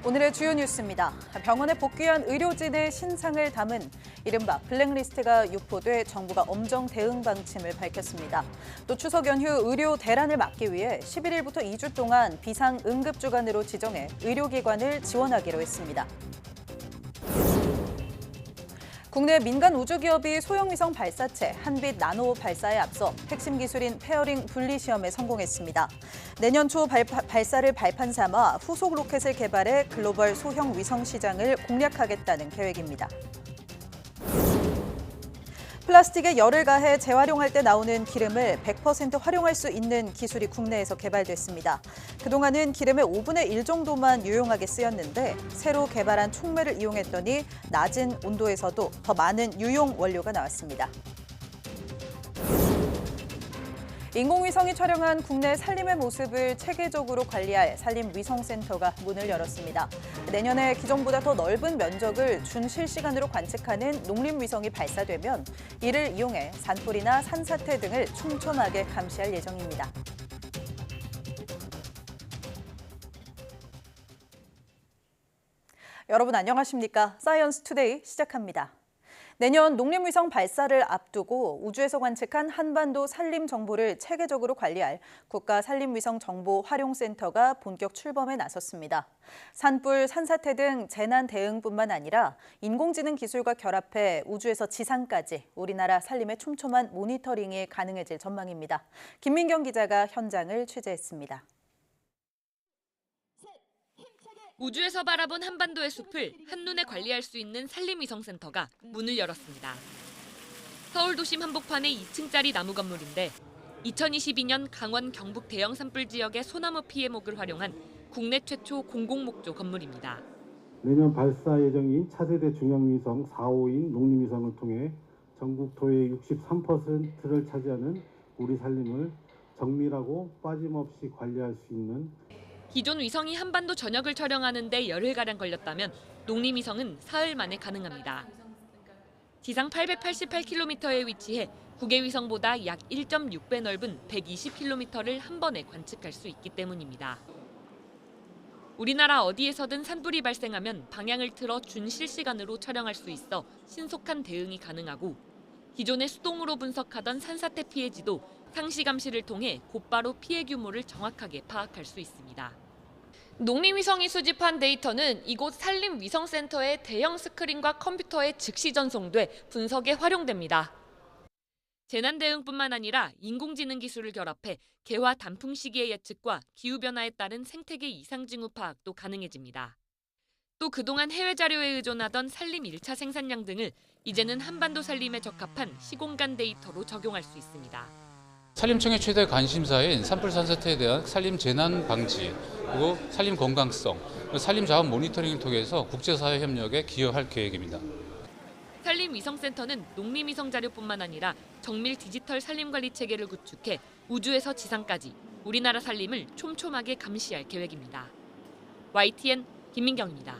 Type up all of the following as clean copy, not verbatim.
오늘의 주요 뉴스입니다. 병원에 복귀한 의료진의 신상을 담은 이른바 블랙리스트가 유포돼 정부가 엄정 대응 방침을 밝혔습니다. 또 추석 연휴 의료 대란을 막기 위해 11일부터 2주 동안 비상 응급주간으로 지정해 의료기관을 지원하기로 했습니다. 국내 민간 우주기업이 소형위성 발사체 한빛 나노 발사에 앞서 핵심 기술인 페어링 분리 시험에 성공했습니다. 내년 초 발사를 발판 삼아 후속 로켓을 개발해 글로벌 소형 위성 시장을 공략하겠다는 계획입니다. 플라스틱에 열을 가해 재활용할 때 나오는 기름을 100% 활용할 수 있는 기술이 국내에서 개발됐습니다. 그동안은 기름의 5분의 1 정도만 유용하게 쓰였는데 새로 개발한 촉매를 이용했더니 낮은 온도에서도 더 많은 유용 원료가 나왔습니다. 인공위성이 촬영한 국내 산림의 모습을 체계적으로 관리할 산림위성센터가 문을 열었습니다. 내년에 기존보다 더 넓은 면적을 준실시간으로 관측하는 농림위성이 발사되면 이를 이용해 산불이나 산사태 등을 촘촘하게 감시할 예정입니다. 여러분 안녕하십니까? 사이언스 투데이 시작합니다. 내년 농림위성 발사를 앞두고 우주에서 관측한 한반도 산림 정보를 체계적으로 관리할 국가산림위성정보활용센터가 본격 출범에 나섰습니다. 산불, 산사태 등 재난 대응뿐만 아니라 인공지능 기술과 결합해 우주에서 지상까지 우리나라 산림의 촘촘한 모니터링이 가능해질 전망입니다. 김민경 기자가 현장을 취재했습니다. 우주에서 바라본 한반도의 숲을 한눈에 관리할 수 있는 산림위성센터가 문을 열었습니다. 서울 도심 한복판의 2층짜리 나무 건물인데 2022년 강원 경북 대형 산불 지역의 소나무 피해목을 활용한 국내 최초 공공목조 건물입니다. 내년 발사 예정인 차세대 중형위성 4호인 농림위성을 통해 전국 토해의 63%를 차지하는 우리 산림을 정밀하고 빠짐없이 관리할 수 있는 기존 위성이 한반도 전역을 촬영하는 데 열흘가량 걸렸다면 농림위성은 사흘 만에 가능합니다. 지상 888km에 위치해 국외위성보다 약 1.6배 넓은 120km를 한 번에 관측할 수 있기 때문입니다. 우리나라 어디에서든 산불이 발생하면 방향을 틀어 준실시간으로 촬영할 수 있어 신속한 대응이 가능하고 기존의 수동으로 분석하던 산사태 피해지도 상시 감시를 통해 곧바로 피해 규모를 정확하게 파악할 수 있습니다. 농림위성이 수집한 데이터는 이곳 산림위성센터의 대형 스크린과 컴퓨터에 즉시 전송돼 분석에 활용됩니다. 재난 대응뿐만 아니라 인공지능 기술을 결합해 개화 단풍 시기의 예측과 기후변화에 따른 생태계 이상 징후 파악도 가능해집니다. 또 그동안 해외 자료에 의존하던 산림 1차 생산량 등을 이제는 한반도 산림에 적합한 시공간 데이터로 적용할 수 있습니다. 산림청의 최대 관심사인 산불 산사태에 대한 산림 재난 방지, 그리고 산림 건강성, 산림 자원 모니터링을 통해서 국제사회 협력에 기여할 계획입니다. 산림위성센터는 농림위성 자료뿐만 아니라 정밀 디지털 산림관리 체계를 구축해 우주에서 지상까지 우리나라 산림을 촘촘하게 감시할 계획입니다. YTN 김민경입니다.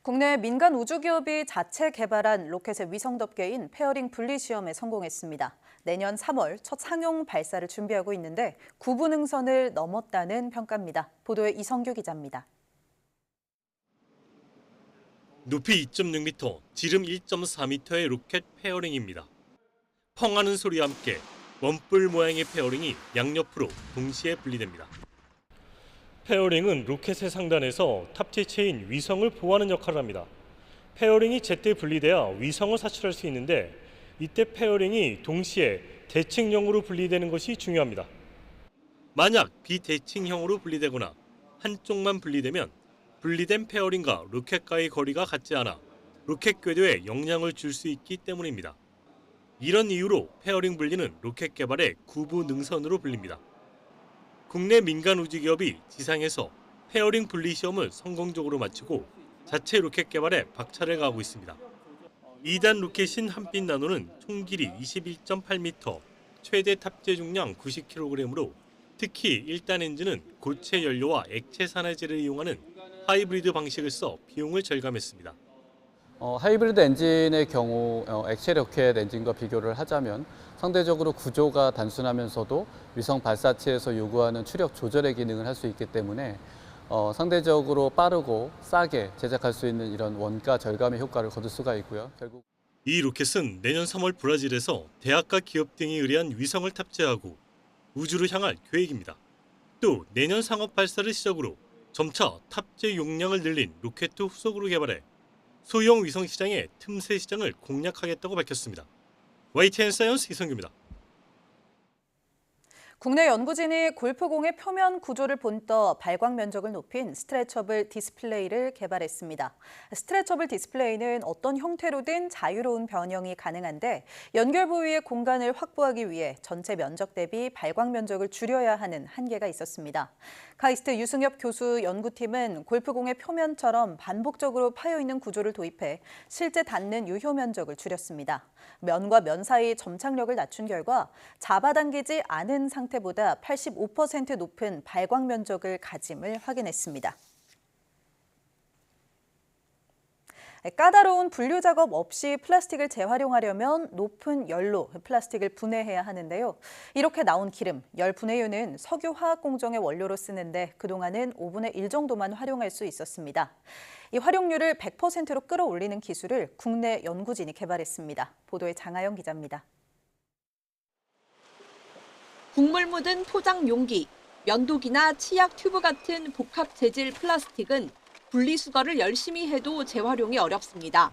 국내 민간 우주기업이 자체 개발한 로켓의 위성 덮개인 페어링 분리 시험에 성공했습니다. 내년 3월 첫 상용 발사를 준비하고 있는데 9분 능선을 넘었다는 평가입니다. 보도에 이성규 기자입니다. 높이 2.6m, 지름 1.4m의 로켓 페어링입니다. 펑하는 소리와 함께 원뿔 모양의 페어링이 양옆으로 동시에 분리됩니다. 페어링은 로켓의 상단에서 탑재체인 위성을 보호하는 역할을 합니다. 페어링이 제때 분리되어 위성을 사출할 수 있는데 이때 페어링이 동시에 대칭형으로 분리되는 것이 중요합니다. 만약 비대칭형으로 분리되거나 한쪽만 분리되면 분리된 페어링과 로켓과의 거리가 같지 않아 로켓 궤도에 영향을 줄 수 있기 때문입니다. 이런 이유로 페어링 분리는 로켓 개발의 구부 능선으로 불립니다. 국내 민간 우주기업이 지상에서 페어링 분리 시험을 성공적으로 마치고 자체 로켓 개발에 박차를 가하고 있습니다. 2단 로켓인 한빛 나노는 총 길이 21.8m, 최대 탑재 중량 90kg으로 특히 1단 엔진은 고체 연료와 액체 산화제를 이용하는 하이브리드 방식을 써 비용을 절감했습니다. 하이브리드 엔진의 경우 액체 로켓 엔진과 비교를 하자면 상대적으로 구조가 단순하면서도 위성 발사체에서 요구하는 추력 조절의 기능을 할 수 있기 때문에 상대적으로 빠르고 싸게 제작할 수 있는 이런 원가 절감의 효과를 거둘 수가 있고요. 결국 이 로켓은 내년 3월 브라질에서 대학과 기업 등이 의뢰한 위성을 탑재하고 우주로 향할 계획입니다. 또 내년 상업 발사를 시작으로 점차 탑재 용량을 늘린 로켓 후속으로 개발해 소형 위성 시장의 틈새 시장을 공략하겠다고 밝혔습니다. YTN 사이언스 이성규입니다. 국내 연구진이 골프공의 표면 구조를 본떠 발광 면적을 높인 스트레처블 디스플레이를 개발했습니다. 스트레처블 디스플레이는 어떤 형태로든 자유로운 변형이 가능한데 연결 부위의 공간을 확보하기 위해 전체 면적 대비 발광 면적을 줄여야 하는 한계가 있었습니다. 카이스트 유승엽 교수 연구팀은 골프공의 표면처럼 반복적으로 파여있는 구조를 도입해 실제 닿는 유효 면적을 줄였습니다. 면과 면 사이 점착력을 낮춘 결과 잡아당기지 않은 상태보다 85% 높은 발광 면적을 가짐을 확인했습니다. 까다로운 분류 작업 없이 플라스틱을 재활용하려면 높은 열로 플라스틱을 분해해야 하는데요. 이렇게 나온 기름, 열 분해유는 석유 화학 공정의 원료로 쓰는데 그동안은 5분의 1 정도만 활용할 수 있었습니다. 이 활용률을 100%로 끌어올리는 기술을 국내 연구진이 개발했습니다. 보도에 장하영 기자입니다. 국물 묻은 포장 용기, 면도기나 치약 튜브 같은 복합 재질 플라스틱은 분리수거를 열심히 해도 재활용이 어렵습니다.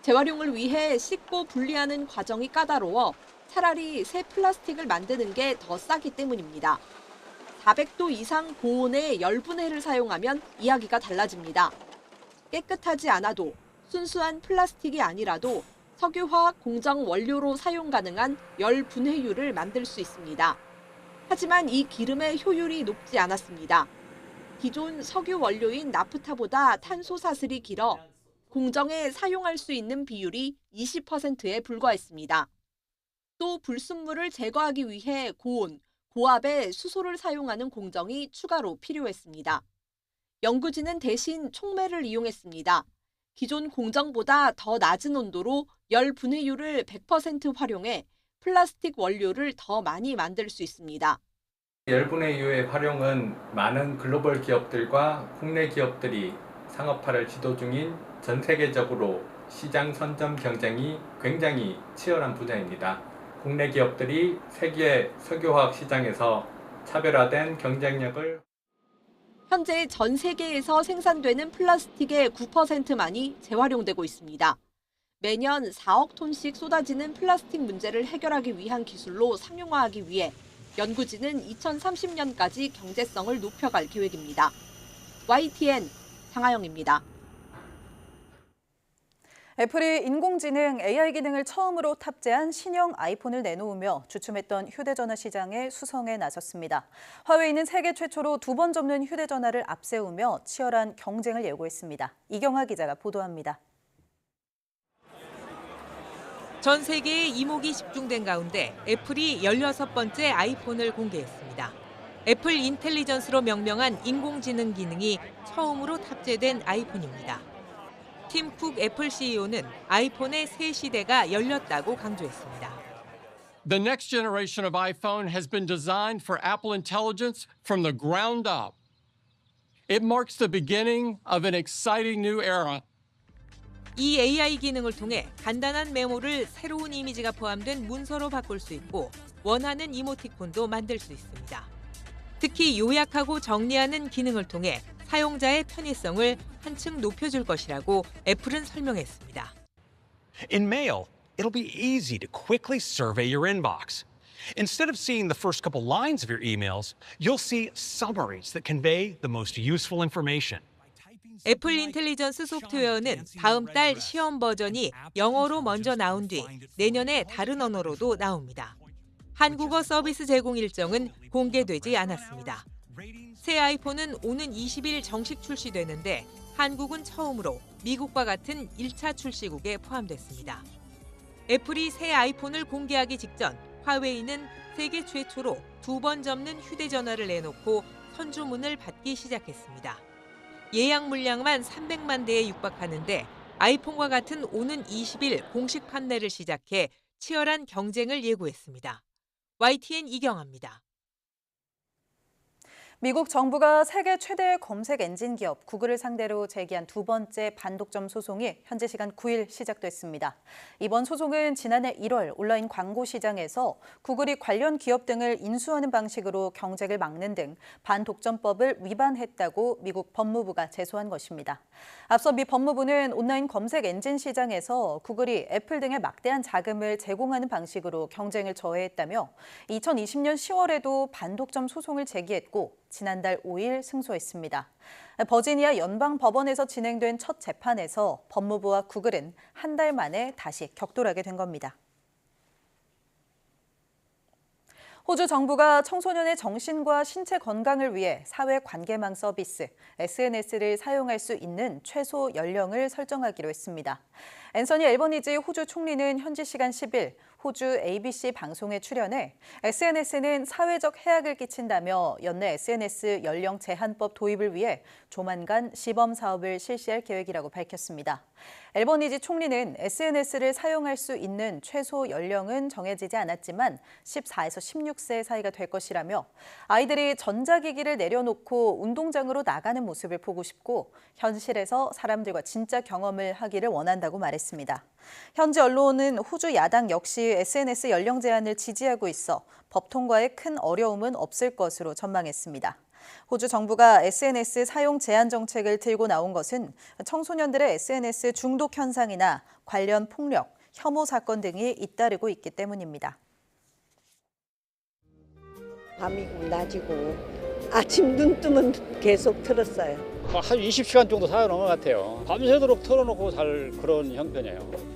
재활용을 위해 씻고 분리하는 과정이 까다로워 차라리 새 플라스틱을 만드는 게 더 싸기 때문입니다. 400도 이상 고온의 열분해를 사용하면 이야기가 달라집니다. 깨끗하지 않아도 순수한 플라스틱이 아니라도 석유화학 공정 원료로 사용 가능한 열분해유를 만들 수 있습니다. 하지만 이 기름의 효율이 높지 않았습니다. 기존 석유 원료인 나프타보다 탄소 사슬이 길어 공정에 사용할 수 있는 비율이 20%에 불과했습니다. 또 불순물을 제거하기 위해 고온, 고압의 수소를 사용하는 공정이 추가로 필요했습니다. 연구진은 대신 촉매를 이용했습니다. 기존 공정보다 더 낮은 온도로 열 분해율을 100% 활용해 플라스틱 원료를 더 많이 만들 수 있습니다. 열분해유의 활용은 많은 글로벌 기업들과 국내 기업들이 상업화를 시도 중인 전 세계적으로 시장 선점 경쟁이 굉장히 치열한 분야입니다. 국내 기업들이 세계 석유화학 시장에서 차별화된 경쟁력을 현재 전 세계에서 생산되는 플라스틱의 9%만이 재활용되고 있습니다. 매년 4억 톤씩 쏟아지는 플라스틱 문제를 해결하기 위한 기술로 상용화하기 위해 연구진은 2030년까지 경제성을 높여갈 계획입니다. YTN 장하영입니다. 애플이 인공지능 AI 기능을 처음으로 탑재한 신형 아이폰을 내놓으며 주춤했던 휴대전화 시장에 수성에 나섰습니다. 화웨이는 세계 최초로 2번 접는 휴대전화를 앞세우며 치열한 경쟁을 예고했습니다. 이경하 기자가 보도합니다. 전 세계의 이목이 집중된 가운데 애플이 16번째 아이폰을 공개했습니다. 애플 인텔리전스로 명명한 인공지능 기능이 처음으로 탑재된 아이폰입니다. 팀 쿡 애플 CEO는 아이폰의 새 시대가 열렸다고 강조했습니다. The next generation of iPhone has been designed for Apple Intelligence from the ground up. It marks the beginning of an exciting new era. 이 AI 기능을 통해 간단한 메모를 새로운 이미지가 포함된 문서로 바꿀 수 있고 원하는 이모티콘도 만들 수 있습니다. 특히 요약하고 정리하는 기능을 통해 사용자의 편의성을 한층 높여줄 것이라고 애플은 설명했습니다. In Mail, it'll be easy to quickly survey your inbox. Instead of seeing the first couple lines of your emails, you'll see summaries that convey the most useful information. 애플 인텔리전스 소프트웨어는 다음 달 시험 버전이 영어로 먼저 나온 뒤 내년에 다른 언어로도 나옵니다. 한국어 서비스 제공 일정은 공개되지 않았습니다. 새 아이폰은 오는 20일 정식 출시되는데 한국은 처음으로 미국과 같은 1차 출시국에 포함됐습니다. 애플이 새 아이폰을 공개하기 직전 화웨이는 세계 최초로 2번 접는 휴대전화를 내놓고 선주문을 받기 시작했습니다. 예약 물량만 300만 대에 육박하는데 아이폰과 같은 오는 20일 공식 판매를 시작해 치열한 경쟁을 예고했습니다. YTN 이경아입니다. 미국 정부가 세계 최대의 검색 엔진 기업 구글을 상대로 제기한 두 번째 반독점 소송이 현지 시간 9일 시작됐습니다. 이번 소송은 지난해 1월 온라인 광고 시장에서 구글이 관련 기업 등을 인수하는 방식으로 경쟁을 막는 등 반독점법을 위반했다고 미국 법무부가 제소한 것입니다. 앞서 미 법무부는 온라인 검색 엔진 시장에서 구글이 애플 등의 막대한 자금을 제공하는 방식으로 경쟁을 저해했다며 2020년 10월에도 반독점 소송을 제기했고 지난달 5일 승소했습니다. 버지니아 연방법원에서 진행된 첫 재판에서 법무부와 구글은 한 달 만에 다시 격돌하게 된 겁니다. 호주 정부가 청소년의 정신과 신체 건강을 위해 사회관계망 서비스, SNS를 사용할 수 있는 최소 연령을 설정하기로 했습니다. 앤서니 앨버니지 호주 총리는 현지 시간 10일 호주 ABC 방송에 출연해 SNS는 사회적 해악을 끼친다며 연내 SNS 연령 제한법 도입을 위해 조만간 시범 사업을 실시할 계획이라고 밝혔습니다. 앨버니지 총리는 SNS를 사용할 수 있는 최소 연령은 정해지지 않았지만 14에서 16세 사이가 될 것이라며 아이들이 전자기기를 내려놓고 운동장으로 나가는 모습을 보고 싶고 현실에서 사람들과 진짜 경험을 하기를 원한다고 말했습니다. 현지 언론은 호주 야당 역시 SNS 연령 제한을 지지하고 있어 법 통과에 큰 어려움은 없을 것으로 전망했습니다. 호주 정부가 SNS 사용 제한 정책을 들고 나온 것은 청소년들의 SNS 중독 현상이나 관련 폭력, 혐오 사건 등이 잇따르고 있기 때문입니다. 밤이고 낮이고 아침 눈 뜨면 계속 틀었어요. 한 20시간 정도 사용한 것 같아요. 밤새도록 틀어놓고 살 그런 형편이에요.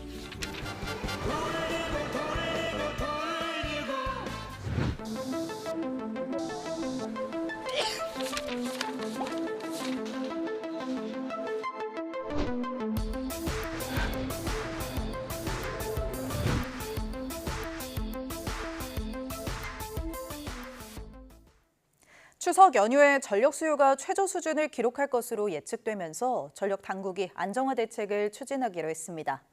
추석 연휴에 전력 수요가 최저 수준을 기록할 것으로 예측되면서 전력 당국이 안정화 대책을 추진하기로 했습니다.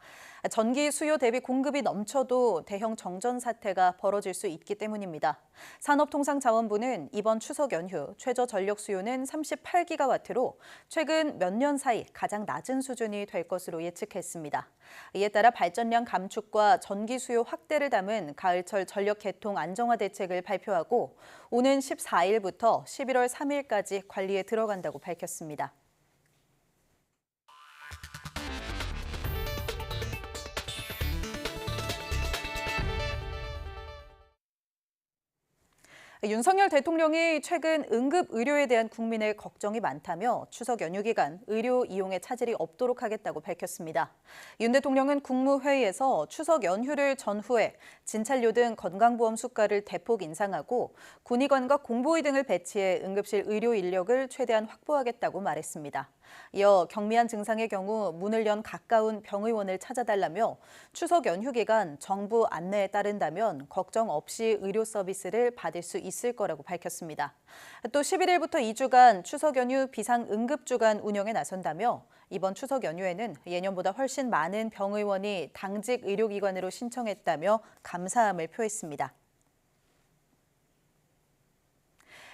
전기 수요 대비 공급이 넘쳐도 대형 정전 사태가 벌어질 수 있기 때문입니다. 산업통상자원부는 이번 추석 연휴 최저 전력 수요는 38기가와트로 최근 몇 년 사이 가장 낮은 수준이 될 것으로 예측했습니다. 이에 따라 발전량 감축과 전기 수요 확대를 담은 가을철 전력 개통 안정화 대책을 발표하고 오는 14일부터 11월 3일까지 관리에 들어간다고 밝혔습니다. 윤석열 대통령이 최근 응급 의료에 대한 국민의 걱정이 많다며 추석 연휴 기간 의료 이용에 차질이 없도록 하겠다고 밝혔습니다. 윤 대통령은 국무회의에서 추석 연휴를 전후해 진찰료 등 건강보험 수가를 대폭 인상하고 군의관과 공보의 등을 배치해 응급실 의료 인력을 최대한 확보하겠다고 말했습니다. 이어 경미한 증상의 경우 문을 연 가까운 병의원을 찾아달라며 추석 연휴 기간 정부 안내에 따른다면 걱정 없이 의료 서비스를 받을 수 있을 거라고 밝혔습니다. 또 11일부터 2주간 추석 연휴 비상응급주간 운영에 나선다며 이번 추석 연휴에는 예년보다 훨씬 많은 병의원이 당직 의료기관으로 신청했다며 감사함을 표했습니다.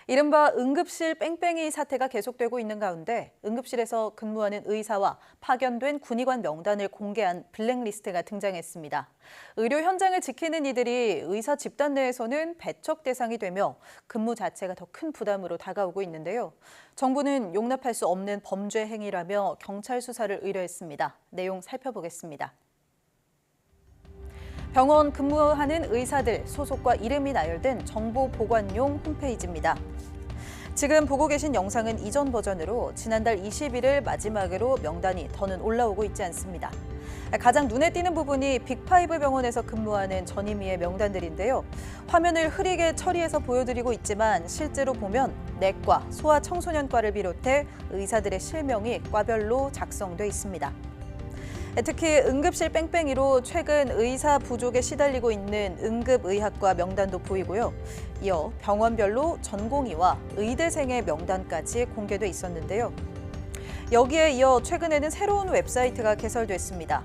이른바 응급실 뺑뺑이 사태가 계속되고 있는 가운데 응급실에서 근무하는 의사와 파견된 군의관 명단을 공개한 블랙리스트가 등장했습니다. 의료 현장을 지키는 이들이 의사 집단 내에서는 배척 대상이 되며 근무 자체가 더 큰 부담으로 다가오고 있는데요. 정부는 용납할 수 없는 범죄 행위라며 경찰 수사를 의뢰했습니다. 내용 살펴보겠습니다. 병원 근무하는 의사들 소속과 이름이 나열된 정보 보관용 홈페이지입니다. 지금 보고 계신 영상은 이전 버전으로 지난달 21일 마지막으로 명단이 더는 올라오고 있지 않습니다. 가장 눈에 띄는 부분이 빅5 병원에서 근무하는 전임의의 명단들인데요. 화면을 흐리게 처리해서 보여드리고 있지만 실제로 보면 내과, 소아청소년과를 비롯해 의사들의 실명이 과별로 작성돼 있습니다. 특히 응급실 뺑뺑이로 최근 의사 부족에 시달리고 있는 응급의학과 명단도 보이고요. 이어 병원별로 전공의와 의대생의 명단까지 공개돼 있었는데요. 여기에 이어 최근에는 새로운 웹사이트가 개설됐습니다.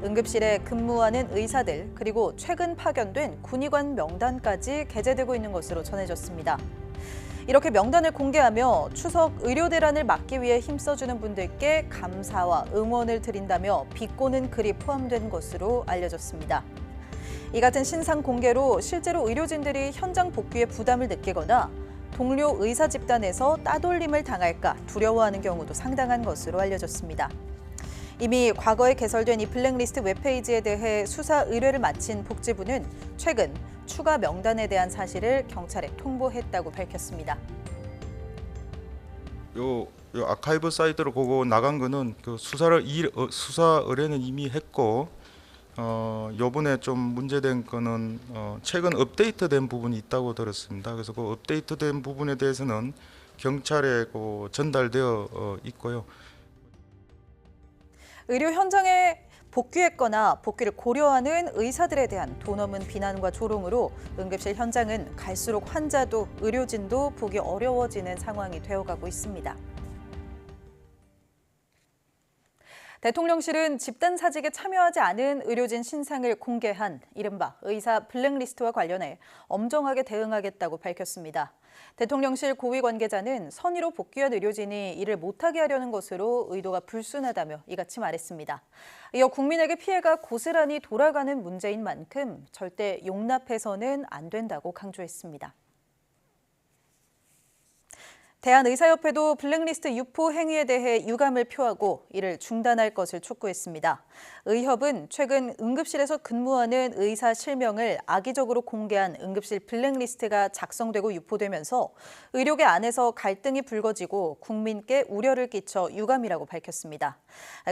응급실에 근무하는 의사들 그리고 최근 파견된 군의관 명단까지 게재되고 있는 것으로 전해졌습니다. 이렇게 명단을 공개하며 추석 의료 대란을 막기 위해 힘써주는 분들께 감사와 응원을 드린다며 비꼬는 글이 포함된 것으로 알려졌습니다. 이 같은 신상 공개로 실제로 의료진들이 현장 복귀에 부담을 느끼거나 동료 의사 집단에서 따돌림을 당할까 두려워하는 경우도 상당한 것으로 알려졌습니다. 이미 과거에 개설된 이 블랙리스트 웹페이지에 대해 수사 의뢰를 마친 복지부는 최근 추가 명단에 대한 사실을 경찰에 통보했다고 밝혔습니다. 요 아카이브 사이트로 보고 나간 거는 그 수사 의뢰는 이미 했고 요번에 좀 문제된 거는 최근 업데이트된 부분이 있다고 들었습니다. 그래서 그 업데이트된 부분에 대해서는 경찰에 전달되어 있고요. 의료 현장에 복귀했거나 복귀를 고려하는 의사들에 대한 돈 없는 비난과 조롱으로 응급실 현장은 갈수록 환자도 의료진도 보기 어려워지는 상황이 되어가고 있습니다. 대통령실은 집단 사직에 참여하지 않은 의료진 신상을 공개한 이른바 의사 블랙리스트와 관련해 엄정하게 대응하겠다고 밝혔습니다. 대통령실 고위 관계자는 선의로 복귀한 의료진이 일을 못하게 하려는 것으로 의도가 불순하다며 이같이 말했습니다. 이어 국민에게 피해가 고스란히 돌아가는 문제인 만큼 절대 용납해서는 안 된다고 강조했습니다. 대한의사협회도 블랙리스트 유포 행위에 대해 유감을 표하고 이를 중단할 것을 촉구했습니다. 의협은 최근 응급실에서 근무하는 의사 실명을 악의적으로 공개한 응급실 블랙리스트가 작성되고 유포되면서 의료계 안에서 갈등이 불거지고 국민께 우려를 끼쳐 유감이라고 밝혔습니다.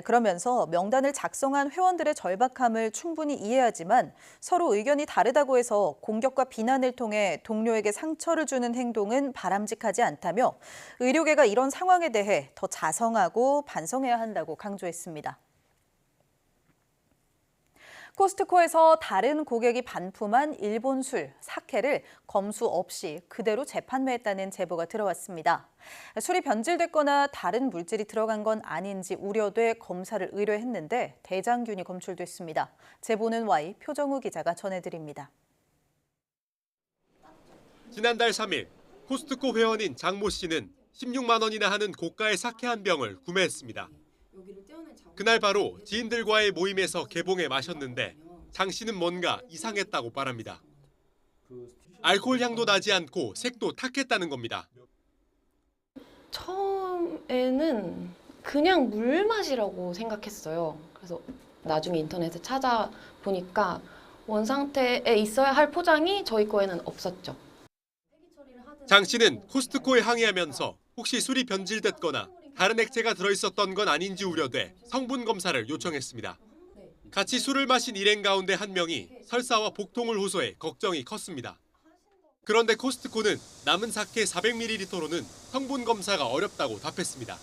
그러면서 명단을 작성한 회원들의 절박함을 충분히 이해하지만 서로 의견이 다르다고 해서 공격과 비난을 통해 동료에게 상처를 주는 행동은 바람직하지 않다며 의료계가 이런 상황에 대해 더 자성하고 반성해야 한다고 강조했습니다. 코스트코에서 다른 고객이 반품한 일본 술, 사케를 검수 없이 그대로 재판매했다는 제보가 들어왔습니다. 술이 변질됐거나 다른 물질이 들어간 건 아닌지 우려돼 검사를 의뢰했는데 대장균이 검출됐습니다. 제보는 Y 표정우 기자가 전해드립니다. 지난달 3일 코스트코 회원인 장모 씨는 16만 원이나 하는 고가의 사케 한 병을 구매했습니다. 그날 바로 지인들과의 모임에서 개봉해 마셨는데 장 씨는 뭔가 이상했다고 말합니다. 알코올 향도 나지 않고 색도 탁했다는 겁니다. 처음에는 그냥 물 맛이라고 생각했어요. 그래서 나중에 인터넷에 찾아보니까 원상태에 있어야 할 포장이 저희 거에는 없었죠. 장 씨는 코스트코에 항의하면서 혹시 술이 변질됐거나 다른 액체가 들어있었던 건 아닌지 우려돼 성분 검사를 요청했습니다. 같이 술을 마신 일행 가운데 한 명이 설사와 복통을 호소해 걱정이 컸습니다. 그런데 코스트코는 남은 사케 400ml로는 성분 검사가 어렵다고 답했습니다.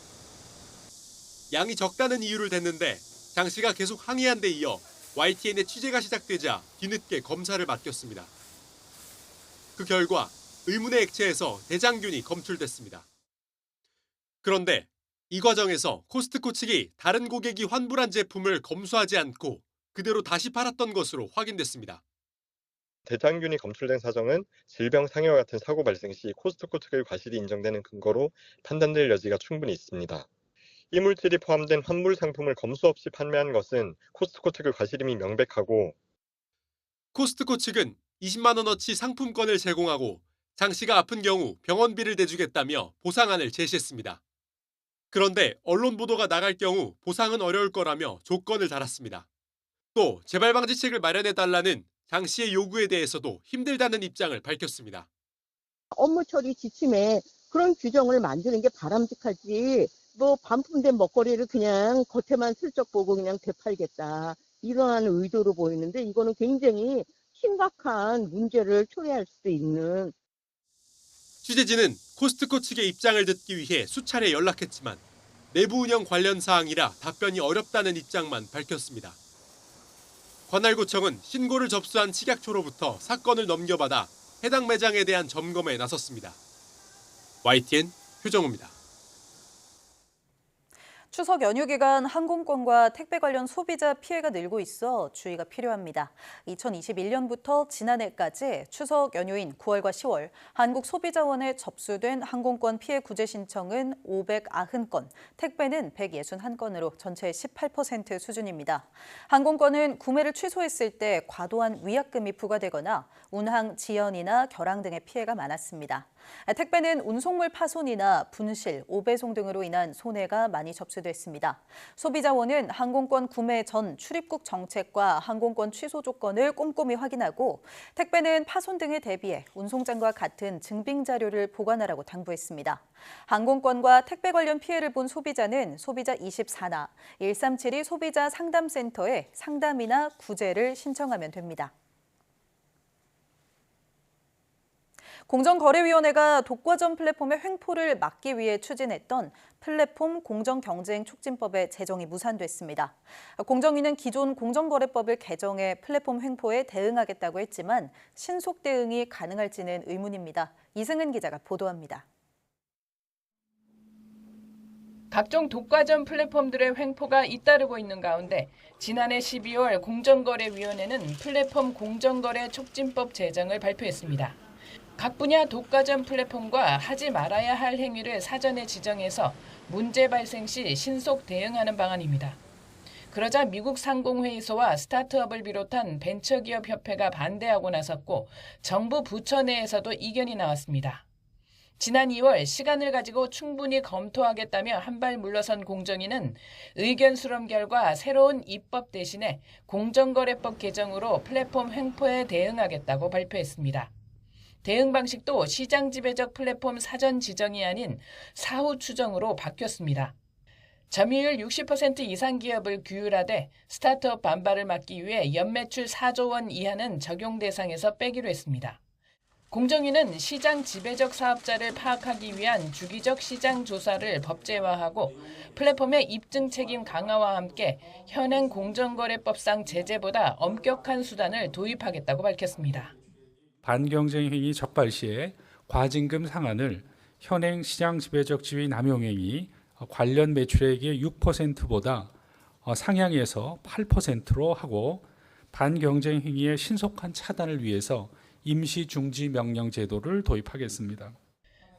양이 적다는 이유를 댔는데 장 씨가 계속 항의한 데 이어 YTN의 취재가 시작되자 뒤늦게 검사를 맡겼습니다. 그 결과 의문의 액체에서 대장균이 검출됐습니다. 그런데 이 과정에서 코스트코 측이 다른 고객이 환불한 제품을 검수하지 않고 그대로 다시 팔았던 것으로 확인됐습니다. 대장균이 검출된 사정은 질병 상해와 같은 사고 발생 시 코스트코 측의 과실이 인정되는 근거로 판단될 여지가 충분히 있습니다. 이 물질이 포함된 환불 상품을 검수 없이 판매한 것은 코스트코 측의 과실임이 명백하고 코스트코 측은 20만 원어치 상품권을 제공하고 장 씨가 아픈 경우 병원비를 대주겠다며 보상안을 제시했습니다. 그런데 언론 보도가 나갈 경우 보상은 어려울 거라며 조건을 달았습니다. 또 재발 방지책을 마련해달라는 장 씨의 요구에 대해서도 힘들다는 입장을 밝혔습니다. 업무 처리 지침에 그런 규정을 만드는 게 바람직하지 뭐 반품된 먹거리를 그냥 겉에만 슬쩍 보고 그냥 되팔겠다 이러한 의도로 보이는데 이거는 굉장히 심각한 문제를 초래할 수도 있는. 취재진은 코스트코 측의 입장을 듣기 위해 수차례 연락했지만 내부 운영 관련 사항이라 답변이 어렵다는 입장만 밝혔습니다. 관할구청은 신고를 접수한 식약처로부터 사건을 넘겨받아 해당 매장에 대한 점검에 나섰습니다. YTN 표정우입니다. 추석 연휴 기간 항공권과 택배 관련 소비자 피해가 늘고 있어 주의가 필요합니다. 2021년부터 지난해까지 추석 연휴인 9월과 10월 한국소비자원에 접수된 항공권 피해 구제 신청은 590건, 택배는 161건으로 전체의 18% 수준입니다. 항공권은 구매를 취소했을 때 과도한 위약금이 부과되거나 운항 지연이나 결항 등의 피해가 많았습니다. 택배는 운송물 파손이나 분실, 오배송 등으로 인한 손해가 많이 접수됐습니다. 소비자원은 항공권 구매 전 출입국 정책과 항공권 취소 조건을 꼼꼼히 확인하고 택배는 파손 등에 대비해 운송장과 같은 증빙 자료를 보관하라고 당부했습니다. 항공권과 택배 관련 피해를 본 소비자는 소비자 24나 1372 소비자 상담센터에 상담이나 구제를 신청하면 됩니다. 공정거래위원회가 독과점 플랫폼의 횡포를 막기 위해 추진했던 플랫폼 공정경쟁촉진법의 제정이 무산됐습니다. 공정위는 기존 공정거래법을 개정해 플랫폼 횡포에 대응하겠다고 했지만 신속 대응이 가능할지는 의문입니다. 이승은 기자가 보도합니다. 각종 독과점 플랫폼들의 횡포가 잇따르고 있는 가운데 지난해 12월 공정거래위원회는 플랫폼 공정거래촉진법 제정을 발표했습니다. 각 분야 독과점 플랫폼과 하지 말아야 할 행위를 사전에 지정해서 문제 발생 시 신속 대응하는 방안입니다. 그러자 미국 상공회의소와 스타트업을 비롯한 벤처기업협회가 반대하고 나섰고 정부 부처 내에서도 이견이 나왔습니다. 지난 2월 시간을 가지고 충분히 검토하겠다며 한 발 물러선 공정위는 의견 수렴 결과 새로운 입법 대신에 공정거래법 개정으로 플랫폼 횡포에 대응하겠다고 발표했습니다. 대응 방식도 시장 지배적 플랫폼 사전 지정이 아닌 사후 추정으로 바뀌었습니다. 점유율 60% 이상 기업을 규율하되 스타트업 반발을 막기 위해 연매출 4조 원 이하는 적용 대상에서 빼기로 했습니다. 공정위는 시장 지배적 사업자를 파악하기 위한 주기적 시장 조사를 법제화하고 플랫폼의 입증 책임 강화와 함께 현행 공정거래법상 제재보다 엄격한 수단을 도입하겠다고 밝혔습니다. 반경쟁 행위 적발 시에 과징금 상한을 현행 시장 지배적 지위 남용 행위 관련 매출액의 6%보다 상향해서 8%로 하고 반경쟁 행위의 신속한 차단을 위해서 임시 중지 명령 제도를 도입하겠습니다.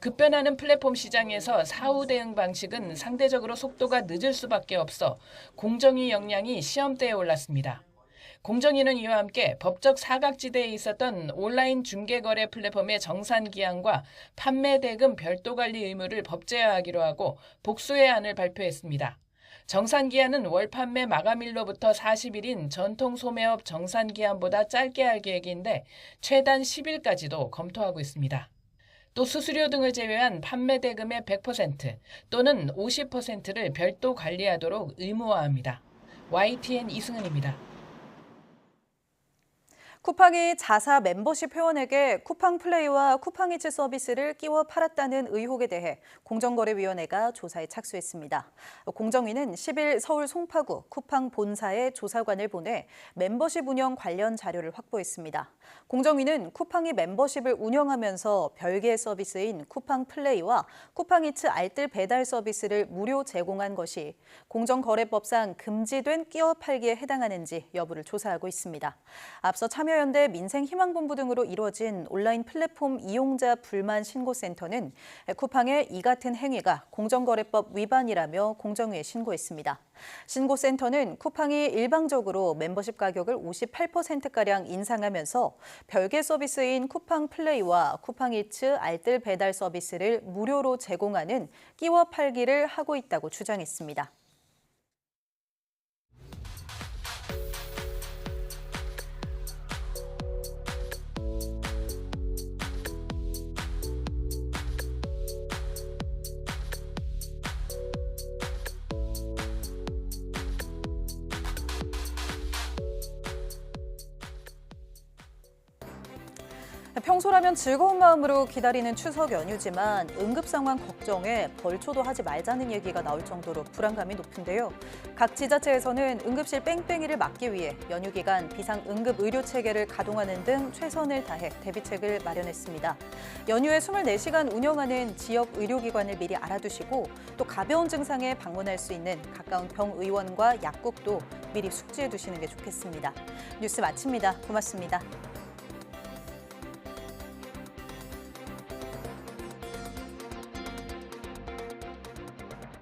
급변하는 플랫폼 시장에서 사후 대응 방식은 상대적으로 속도가 늦을 수밖에 없어 공정위 역량이 시험대에 올랐습니다. 공정위는 이와 함께 법적 사각지대에 있었던 온라인 중개거래 플랫폼의 정산기한과 판매 대금 별도 관리 의무를 법제화하기로 하고 복수의 안을 발표했습니다. 정산기한은 월 판매 마감일로부터 40일인 전통 소매업 정산기한보다 짧게 할 계획인데 최단 10일까지도 검토하고 있습니다. 또 수수료 등을 제외한 판매 대금의 100% 또는 50%를 별도 관리하도록 의무화합니다. YTN 이승은입니다. 쿠팡이 자사 멤버십 회원에게 쿠팡 플레이와 쿠팡이츠 서비스를 끼워 팔았다는 의혹에 대해 공정거래위원회가 조사에 착수했습니다. 공정위는 10일 서울 송파구 쿠팡 본사에 조사관을 보내 멤버십 운영 관련 자료를 확보했습니다. 공정위는 쿠팡이 멤버십을 운영하면서 별개 서비스인 쿠팡 플레이와 쿠팡이츠 알뜰 배달 서비스를 무료 제공한 것이 공정거래법상 금지된 끼워 팔기에 해당하는지 여부를 조사하고 있습니다. 앞서 참여연대 민생희망본부 등으로 이루어진 온라인 플랫폼 이용자 불만 신고센터는 쿠팡의 이 같은 행위가 공정거래법 위반이라며 공정위에 신고했습니다. 신고센터는 쿠팡이 일방적으로 멤버십 가격을 58%가량 인상하면서 별개 서비스인 쿠팡 플레이와 쿠팡이츠 알뜰 배달 서비스를 무료로 제공하는 끼워 팔기를 하고 있다고 주장했습니다. 평소라면 즐거운 마음으로 기다리는 추석 연휴지만 응급 상황 걱정에 벌초도 하지 말자는 얘기가 나올 정도로 불안감이 높은데요. 각 지자체에서는 응급실 뺑뺑이를 막기 위해 연휴 기간 비상 응급 의료 체계를 가동하는 등 최선을 다해 대비책을 마련했습니다. 연휴에 24시간 운영하는 지역 의료기관을 미리 알아두시고 또 가벼운 증상에 방문할 수 있는 가까운 병의원과 약국도 미리 숙지해 두시는 게 좋겠습니다. 뉴스 마칩니다. 고맙습니다.